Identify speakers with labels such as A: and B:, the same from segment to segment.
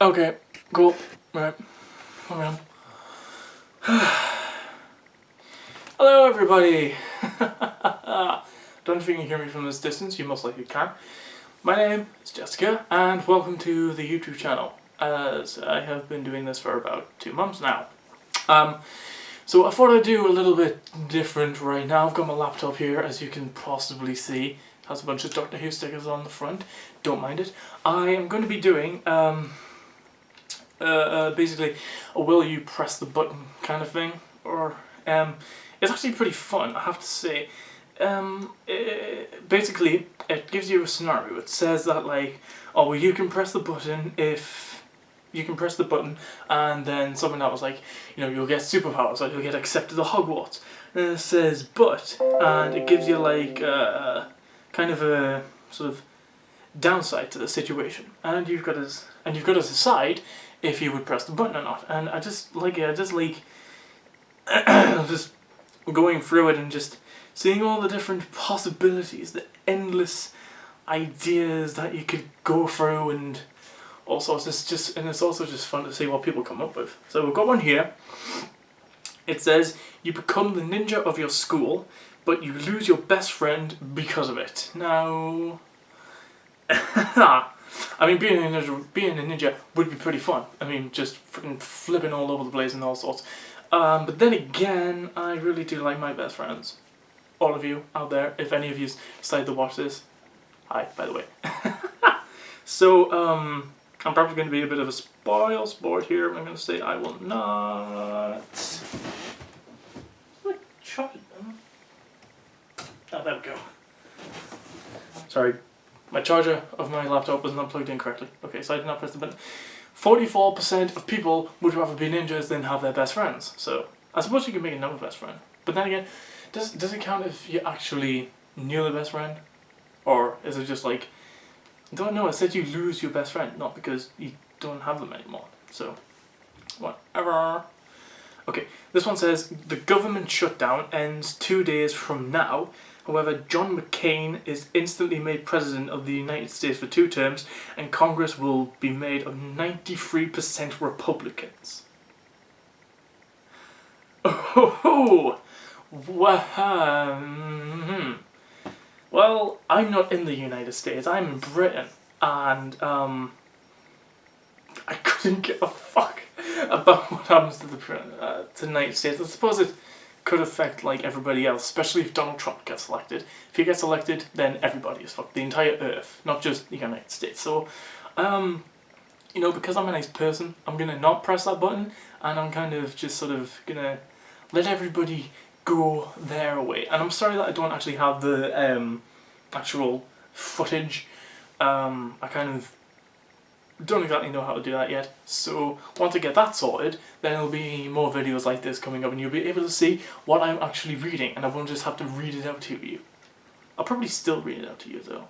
A: Okay, cool. Right. Okay. Hello, everybody. Don't know if you can hear me from this distance. You most likely can. My name is Jessica, and welcome to the YouTube channel, as I have been doing this for about 2 months now. So I thought I'd do a little bit different right now. I've got my laptop here, as you can possibly see. It has a bunch of Doctor Who stickers on the front. Don't mind it. I am going to be doing basically a will you press the button kind of thing, or it's actually pretty fun, I have to say. Basically it gives you a scenario. It says that, like, oh well, you can press the button if you can press the button, and then something that was like, you know, you'll get superpowers, like you'll get accepted to Hogwarts. And then it says but, and it gives you like kind of a sort of downside to the situation, and you've got to decide if you would press the button or not. And I just like just going through it and just seeing all the different possibilities, the endless ideas that you could go through, and also it's also just fun to see what people come up with. So we've got one here. It says you become the ninja of your school, but you lose your best friend because of it. Now, I mean, being a ninja would be pretty fun. I mean, just freaking flipping all over the place and all sorts. But then again, I really do like my best friends. All of you out there, if any of you decide to watch this, hi, by the way. So, I'm probably going to be a bit of a spoil sport here. I'm going to say I will not. What shot? Oh, there we go. Sorry. My charger of my laptop was not plugged in correctly. Okay, so I did not press the button. 44% of people would rather be ninjas than have their best friends. So, I suppose you can make another best friend. But then again, does it count if you actually knew the best friend? Or is it just like, I don't know, it said you lose your best friend, not because you don't have them anymore. So, whatever. Okay, this one says, the government shutdown ends 2 days from now. However, John McCain is instantly made President of the United States for 2 terms, and Congress will be made of 93% Republicans. Oh, well, I'm not in the United States, I'm in Britain, and I couldn't give a fuck about what happens to the United States. I suppose it could affect like everybody else, especially if Donald Trump gets elected. If he gets elected, then everybody is fucked. The entire Earth, not just the United States. So, you know, because I'm a nice person, I'm gonna not press that button, and I'm kind of just sort of gonna let everybody go their way. And I'm sorry that I don't actually have the actual footage. I kind of don't exactly know how to do that yet, so once I get that sorted, then there'll be more videos like this coming up, and you'll be able to see what I'm actually reading, and I won't just have to read it out to you. I'll probably still read it out to you though.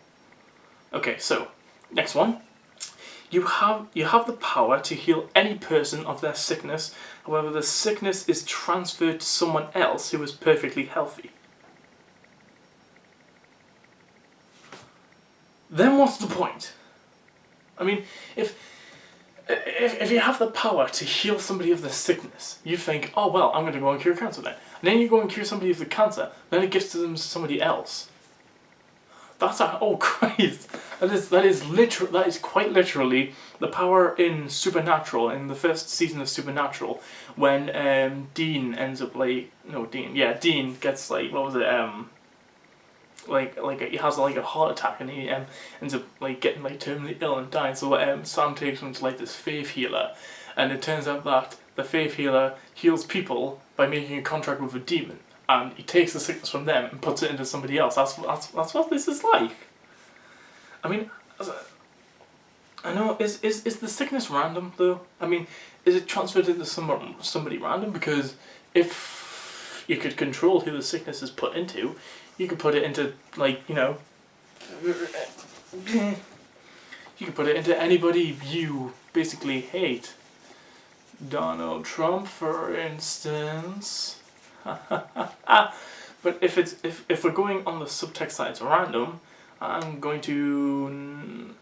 A: Okay, so next one. You have the power to heal any person of their sickness. However, the sickness is transferred to someone else who is perfectly healthy. Then what's the point? I mean, if you have the power to heal somebody of their sickness, you think, oh well, I'm going to go and cure cancer then. And then you go and cure somebody of the cancer, then it gives to them somebody else. That's oh Christ! That is quite literally the power in Supernatural, in the first season of Supernatural, when Dean ends up Dean gets like, what was it, he has like a heart attack, and he ends up like getting like terminally ill and dying. So Sam takes him to like this faith healer, and it turns out that the faith healer heals people by making a contract with a demon, and he takes the sickness from them and puts it into somebody else. That's what this is like. I mean, I know, is the sickness random though? I mean, is it transferred into somebody random? Because if you could control who the sickness is put into, you could put it into, like, you know, you could put it into anybody you basically hate. Donald Trump, for instance. But if we're going on the subtext side, it's random, I'm going to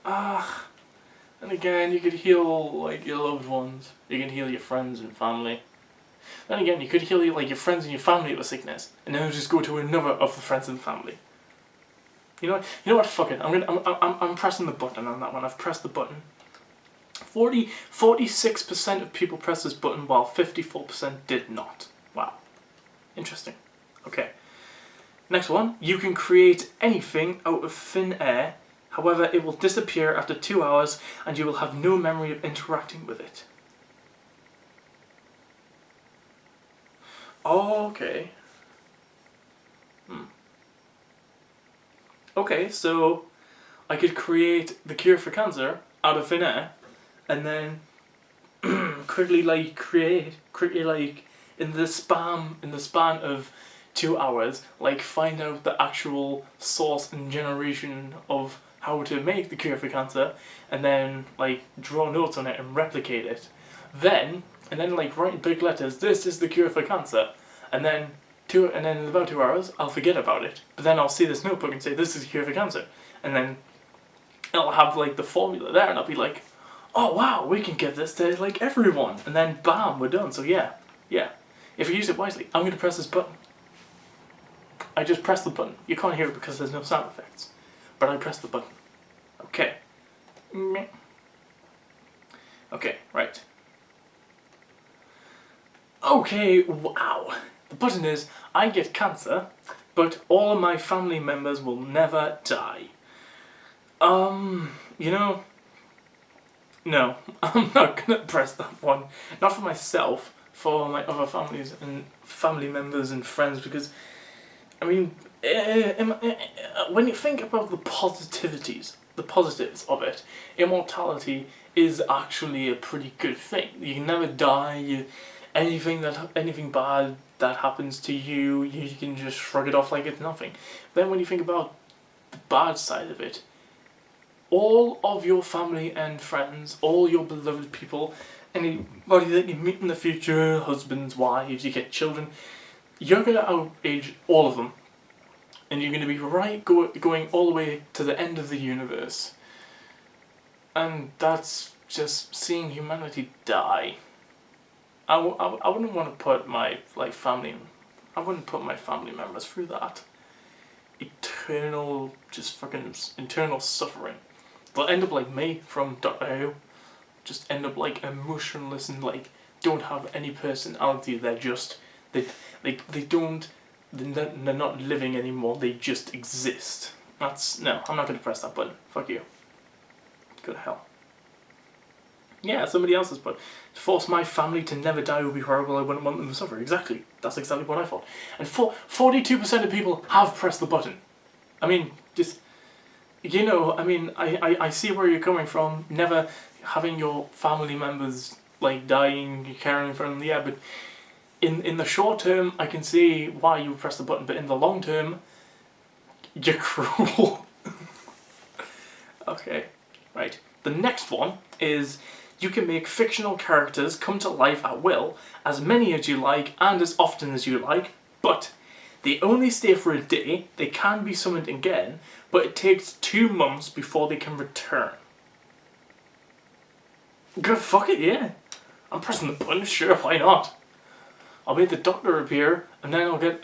A: And again, you could heal like your loved ones. You can heal your friends and family. Then again, you could heal like your friends and your family of a sickness, and then just go to another of the friends and family. You know what? You know what? Fuck it. I'm pressing the button on that one. I've pressed the button. 46% of people pressed this button, while 54% did not. Wow. Interesting. Okay. Next one. You can create anything out of thin air. However, it will disappear after 2 hours, and you will have no memory of interacting with it. Okay. Okay, so I could create the cure for cancer out of thin air, and then quickly in the span of 2 hours, like find out the actual source and generation of how to make the cure for cancer, and then like draw notes on it and replicate it. And then like write in big letters, "This is the cure for cancer," and then in about 2 hours I'll forget about it. But then I'll see this notebook and say, "This is the cure for cancer," and then it'll have like the formula there, and I'll be like, "Oh wow, we can give this to like everyone," and then bam, we're done. So yeah. If you use it wisely, I'm gonna press this button. I just pressed the button. You can't hear it because there's no sound effects, but I pressed the button. Okay. Okay, right. Okay, wow. The button is, I get cancer, but all of my family members will never die. You know, no, I'm not gonna press that one. Not for myself, for my other family members and friends, because, I mean, when you think about the positives of it, immortality is actually a pretty good thing. You can never die. Anything bad that happens to you, you can just shrug it off like it's nothing. Then when you think about the bad side of it, all of your family and friends, all your beloved people, anybody that you meet in the future, husbands, wives, you get children, you're going to outage all of them. And you're going to be going all the way to the end of the universe. And that's just seeing humanity die. I wouldn't want to put my family members through that eternal, just fucking internal suffering. They'll end up like me from Doctor Who, just end up like emotionless and like don't have any personality. They're just they're not living anymore. They just exist. No, I'm not gonna press that button. Fuck you. Go to hell. Yeah, somebody else's button. To force my family to never die would be horrible. I wouldn't want them to suffer. Exactly. That's exactly what I thought. And 42% of people have pressed the button. I mean, just, you know, I mean, I see where you're coming from. Never having your family members, like, dying, caring for them. Yeah, but in the short term, I can see why you would press the button. But in the long term, you're cruel. Okay, right. The next one is, you can make fictional characters come to life at will, as many as you like and as often as you like, but they only stay for a day. They can be summoned again, but it takes 2 months before they can return. Good, fuck it, yeah. I'm pressing the button, sure, why not? I'll make the Doctor appear, and then I'll get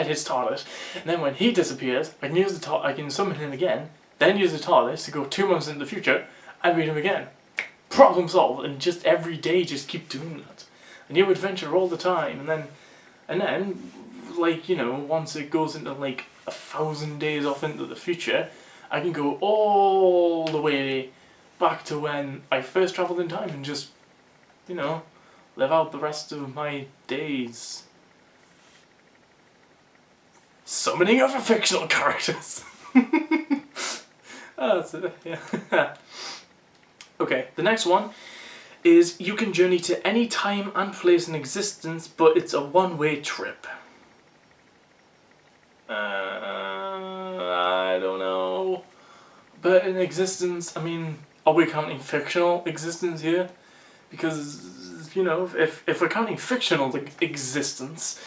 A: his TARDIS, and then when he disappears, I can summon him again, then use the TARDIS to go 2 months into the future and meet him again. Problem solved, and just every day just keep doing that. A new adventure all the time, and then, like, you know, once it goes into like 1,000 days off into the future, I can go all the way back to when I first travelled in time and just, you know, live out the rest of my days. Summoning other fictional characters. Oh, that's it, yeah. Okay, the next one is, you can journey to any time and place in existence, but it's a one-way trip. I don't know. But in existence, I mean, are we counting fictional existence here? Because, you know, if we're counting fictional existence,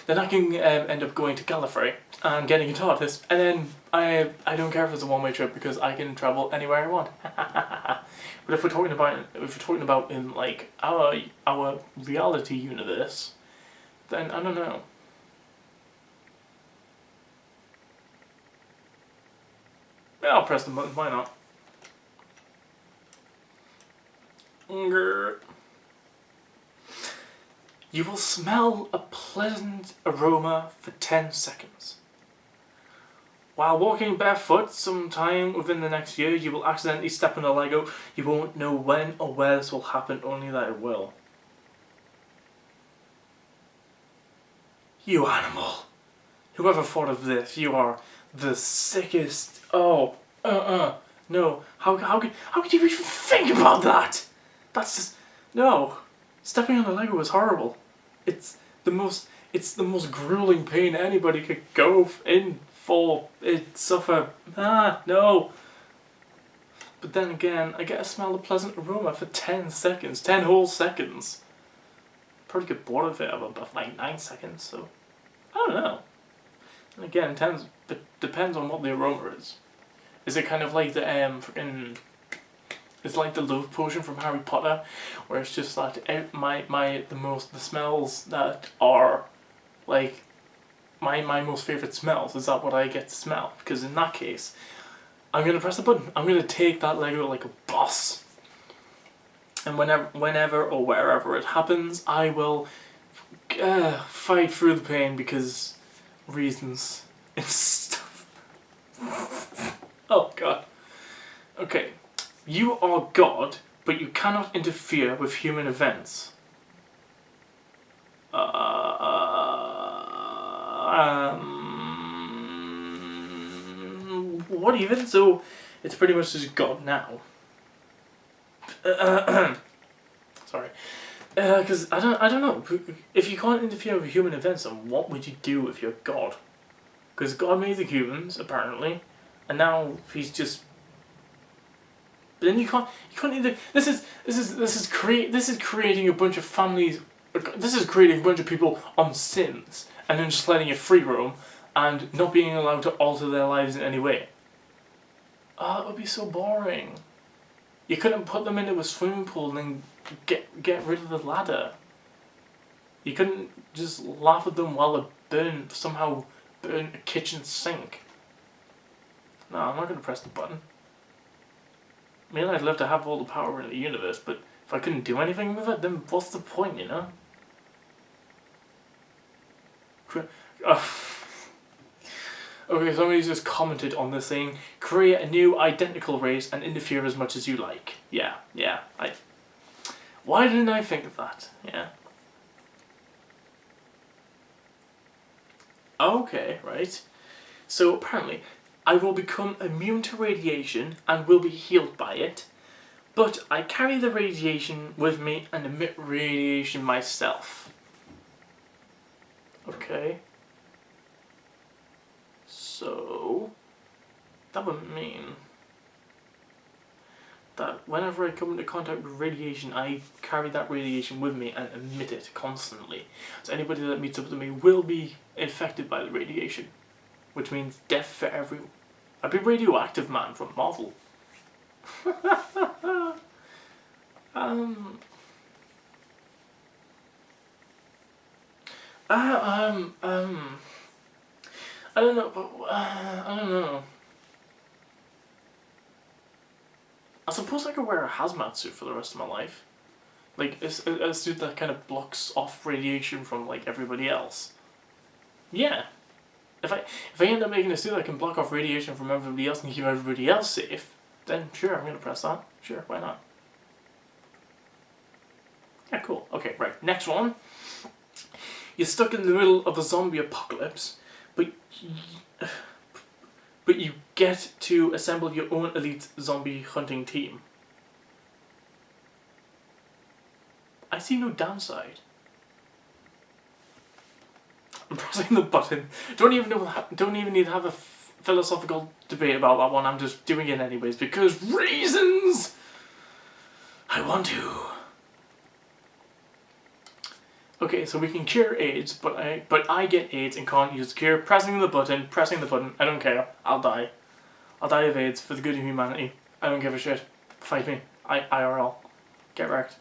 A: then I can end up going to Gallifrey and getting a TARDIS, and then I don't care if it's a one-way trip because I can travel anywhere I want. But if we're talking about in like our reality universe, then I don't know. Yeah, I'll press the button. Why not? You will smell a pleasant aroma for 10 seconds. While walking barefoot sometime within the next year, you will accidentally step on a Lego. You won't know when or where this will happen, only that it will. You animal. Whoever thought of this, you are the sickest. Oh, no. How could you even think about that? That's just, no. Stepping on a Lego is horrible. It's the most grueling pain anybody could go in for. It suffer. No. But then again, I get to smell the pleasant aroma for 10 seconds. 10 whole seconds. Probably get bored of it about like 9 seconds, so I don't know. And again, depends on what the aroma is. Is it kind of like the it's like the love potion from Harry Potter, where it's just like the smells that are like my most favourite smells. Is that what I get to smell? Because in that case, I'm gonna press the button. I'm gonna take that Lego like a boss. And whenever or wherever it happens, I will fight through the pain because reasons and stuff. Oh god. Okay. You are God, but you cannot interfere with human events. What even? So, it's pretty much just God now. Sorry. Because I don't know. If you can't interfere with human events, then what would you do if you're God? Because God made the humans, apparently, and now he's just. But then you can't either. This is creating a bunch of families. This is creating a bunch of people on Sims, and then just letting it free roam, and not being allowed to alter their lives in any way. Oh, it would be so boring. You couldn't put them into a swimming pool and then get rid of the ladder. You couldn't just laugh at them while they somehow burn a kitchen sink. No, I'm not gonna press the button. I mean, I'd love to have all the power in the universe, but if I couldn't do anything with it, then what's the point, you know? Okay, somebody's just commented on this saying, create a new identical race and interfere as much as you like. Yeah. Why didn't I think of that? Yeah. Okay, right. So apparently, I will become immune to radiation and will be healed by it, but I carry the radiation with me and emit radiation myself. Okay. So, that would mean that whenever I come into contact with radiation, I carry that radiation with me and emit it constantly. So anybody that meets up with me will be infected by the radiation, which means death for everyone. I'd be Radioactive Man from Marvel. I don't know, but I don't know. I suppose I could wear a hazmat suit for the rest of my life. Like, a suit that kind of blocks off radiation from, like, everybody else. Yeah. If I end up making a suit that can block off radiation from everybody else and keep everybody else safe, then sure, I'm going to press that. Sure, why not? Yeah, cool. Okay, right. Next one. You're stuck in the middle of a zombie apocalypse, but you get to assemble your own elite zombie hunting team. I see no downside. I'm pressing the button. Don't even need to have a philosophical debate about that one. I'm just doing it anyways because reasons. I want to. Okay, so we can cure AIDS, but I get AIDS and can't use the cure. Pressing the button, I don't care. I'll die. I'll die of AIDS for the good of humanity. I don't give a shit. Fight me. IRL. Get wrecked.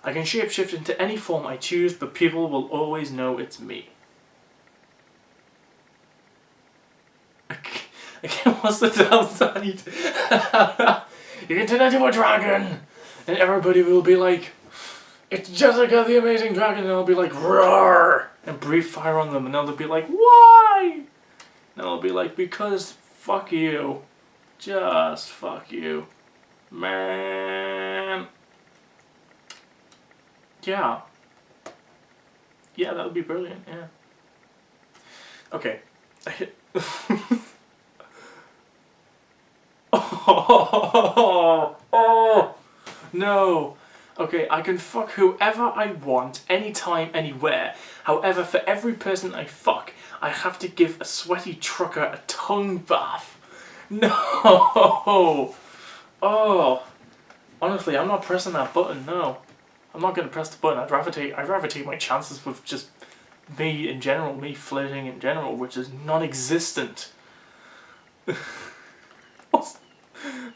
A: I can shapeshift into any form I choose, but people will always know it's me. Okay, what's the downside? You can turn into a dragon, and everybody will be like, "It's Jessica the Amazing Dragon," and I'll be like, "Roar!" and breathe fire on them, and they'll be like, "Why?" And I'll be like, "Because fuck you. Just fuck you. Man." Yeah. Yeah, that would be brilliant, yeah. Okay. Oh, no. Okay, I can fuck whoever I want, anytime, anywhere. However, for every person I fuck, I have to give a sweaty trucker a tongue bath. No. Oh. Honestly, I'm not pressing that button, no. I'm not going to press the button. I'd rather take my chances with just me in general, me flirting in general, which is non-existent.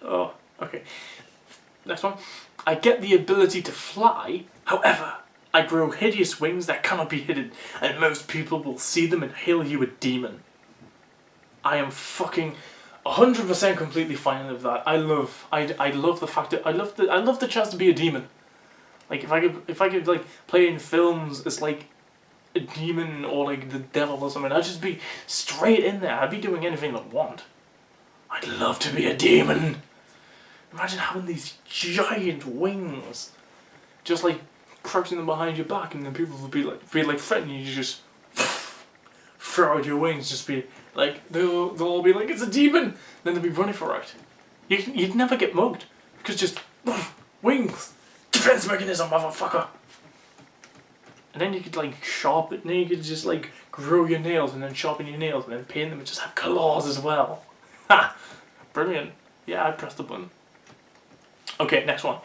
A: Oh, okay. Next one. I get the ability to fly, however, I grow hideous wings that cannot be hidden, and most people will see them and hail you a demon. I am fucking 100% completely fine with that. I love the fact that I love the chance to be a demon. Like if I could like play in films as like a demon or like the devil or something, I'd just be straight in there. I'd be doing anything I want. I'd love to be a demon. Imagine having these giant wings, just like crouching them behind your back, and then people would be like threatening you. Just throw out your wings, just be like they'll all be like, "It's a demon." Then they'll be running for it. You'd never get mugged because just wings, defense mechanism, motherfucker. And then you could like sharpen. Then you could just like grow your nails and then sharpen your nails and then paint them and just have claws as well. Ha! Brilliant. Yeah, I pressed the button. Okay, next one.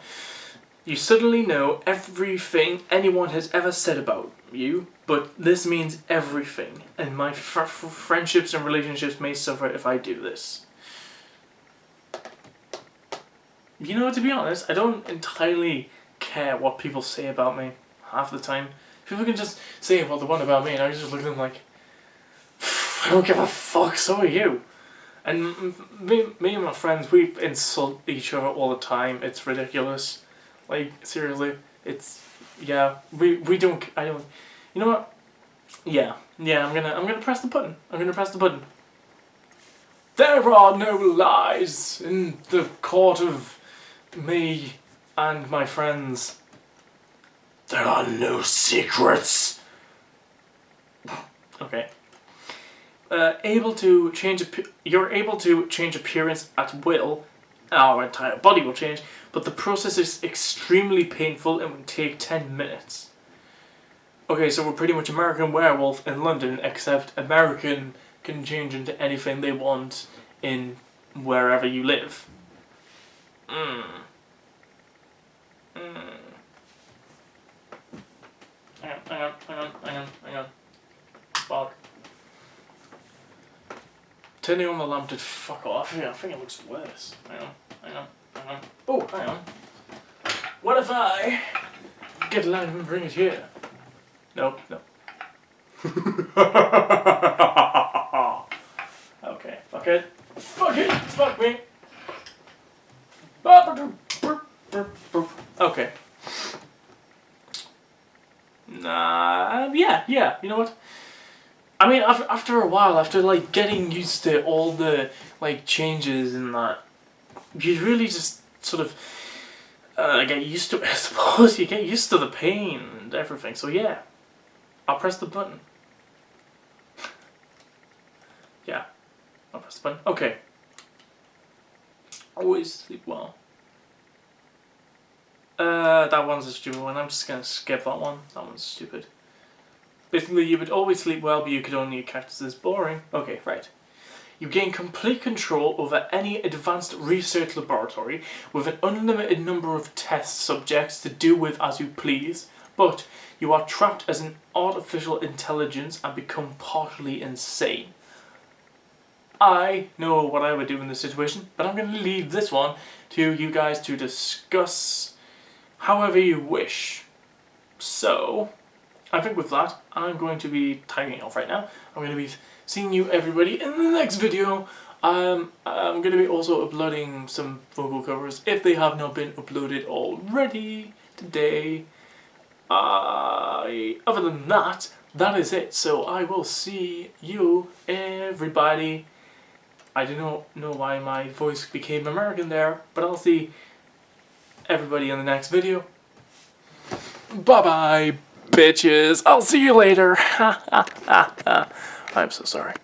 A: You suddenly know everything anyone has ever said about you, but this means everything, and my friendships and relationships may suffer if I do this. You know, to be honest, I don't entirely care what people say about me half the time. People can just say what they want about me, and I just look at them like, I don't give a fuck, so are you. And me and my friends, we insult each other all the time. It's ridiculous. Like, seriously, it's, yeah, we don't, I don't, you know what? Yeah, I'm gonna press the button. I'm gonna press the button. There are no lies in the court of me and my friends. There are no secrets. Okay. You're able to change appearance at will. Our entire body will change, but the process is extremely painful and will take 10 minutes. Okay, so we're pretty much American Werewolf in London, except American can change into anything they want in wherever you live. Hang on. Fuck. Turning on the lamp to fuck off. Yeah, I think it looks worse. Hang on. Oh, hang on. What if I get a lamp and bring it here? No. Okay, fuck it. Fuck me. Okay. Yeah, you know what? I mean, after a while, after like getting used to all the like changes and that, you really just sort of get used to it, I suppose. You get used to the pain and everything, so yeah. I'll press the button. Yeah, I'll press the button. Okay. Always sleep well. That one's a stupid one. I'm just gonna skip that one. That one's stupid. Basically, you would always sleep well, but you could only catch this as boring. Okay, right. You gain complete control over any advanced research laboratory with an unlimited number of test subjects to do with as you please, but you are trapped as an artificial intelligence and become partially insane. I know what I would do in this situation, but I'm going to leave this one to you guys to discuss however you wish. So, I think with that, I'm going to be tagging off right now. I'm going to be seeing you everybody in the next video. I'm going to be also uploading some vocal covers if they have not been uploaded already today. Other than that, that is it. So I will see you everybody. I do not know why my voice became American there, but I'll see everybody in the next video. Bye bye, bitches. I'll see you later. I'm so sorry.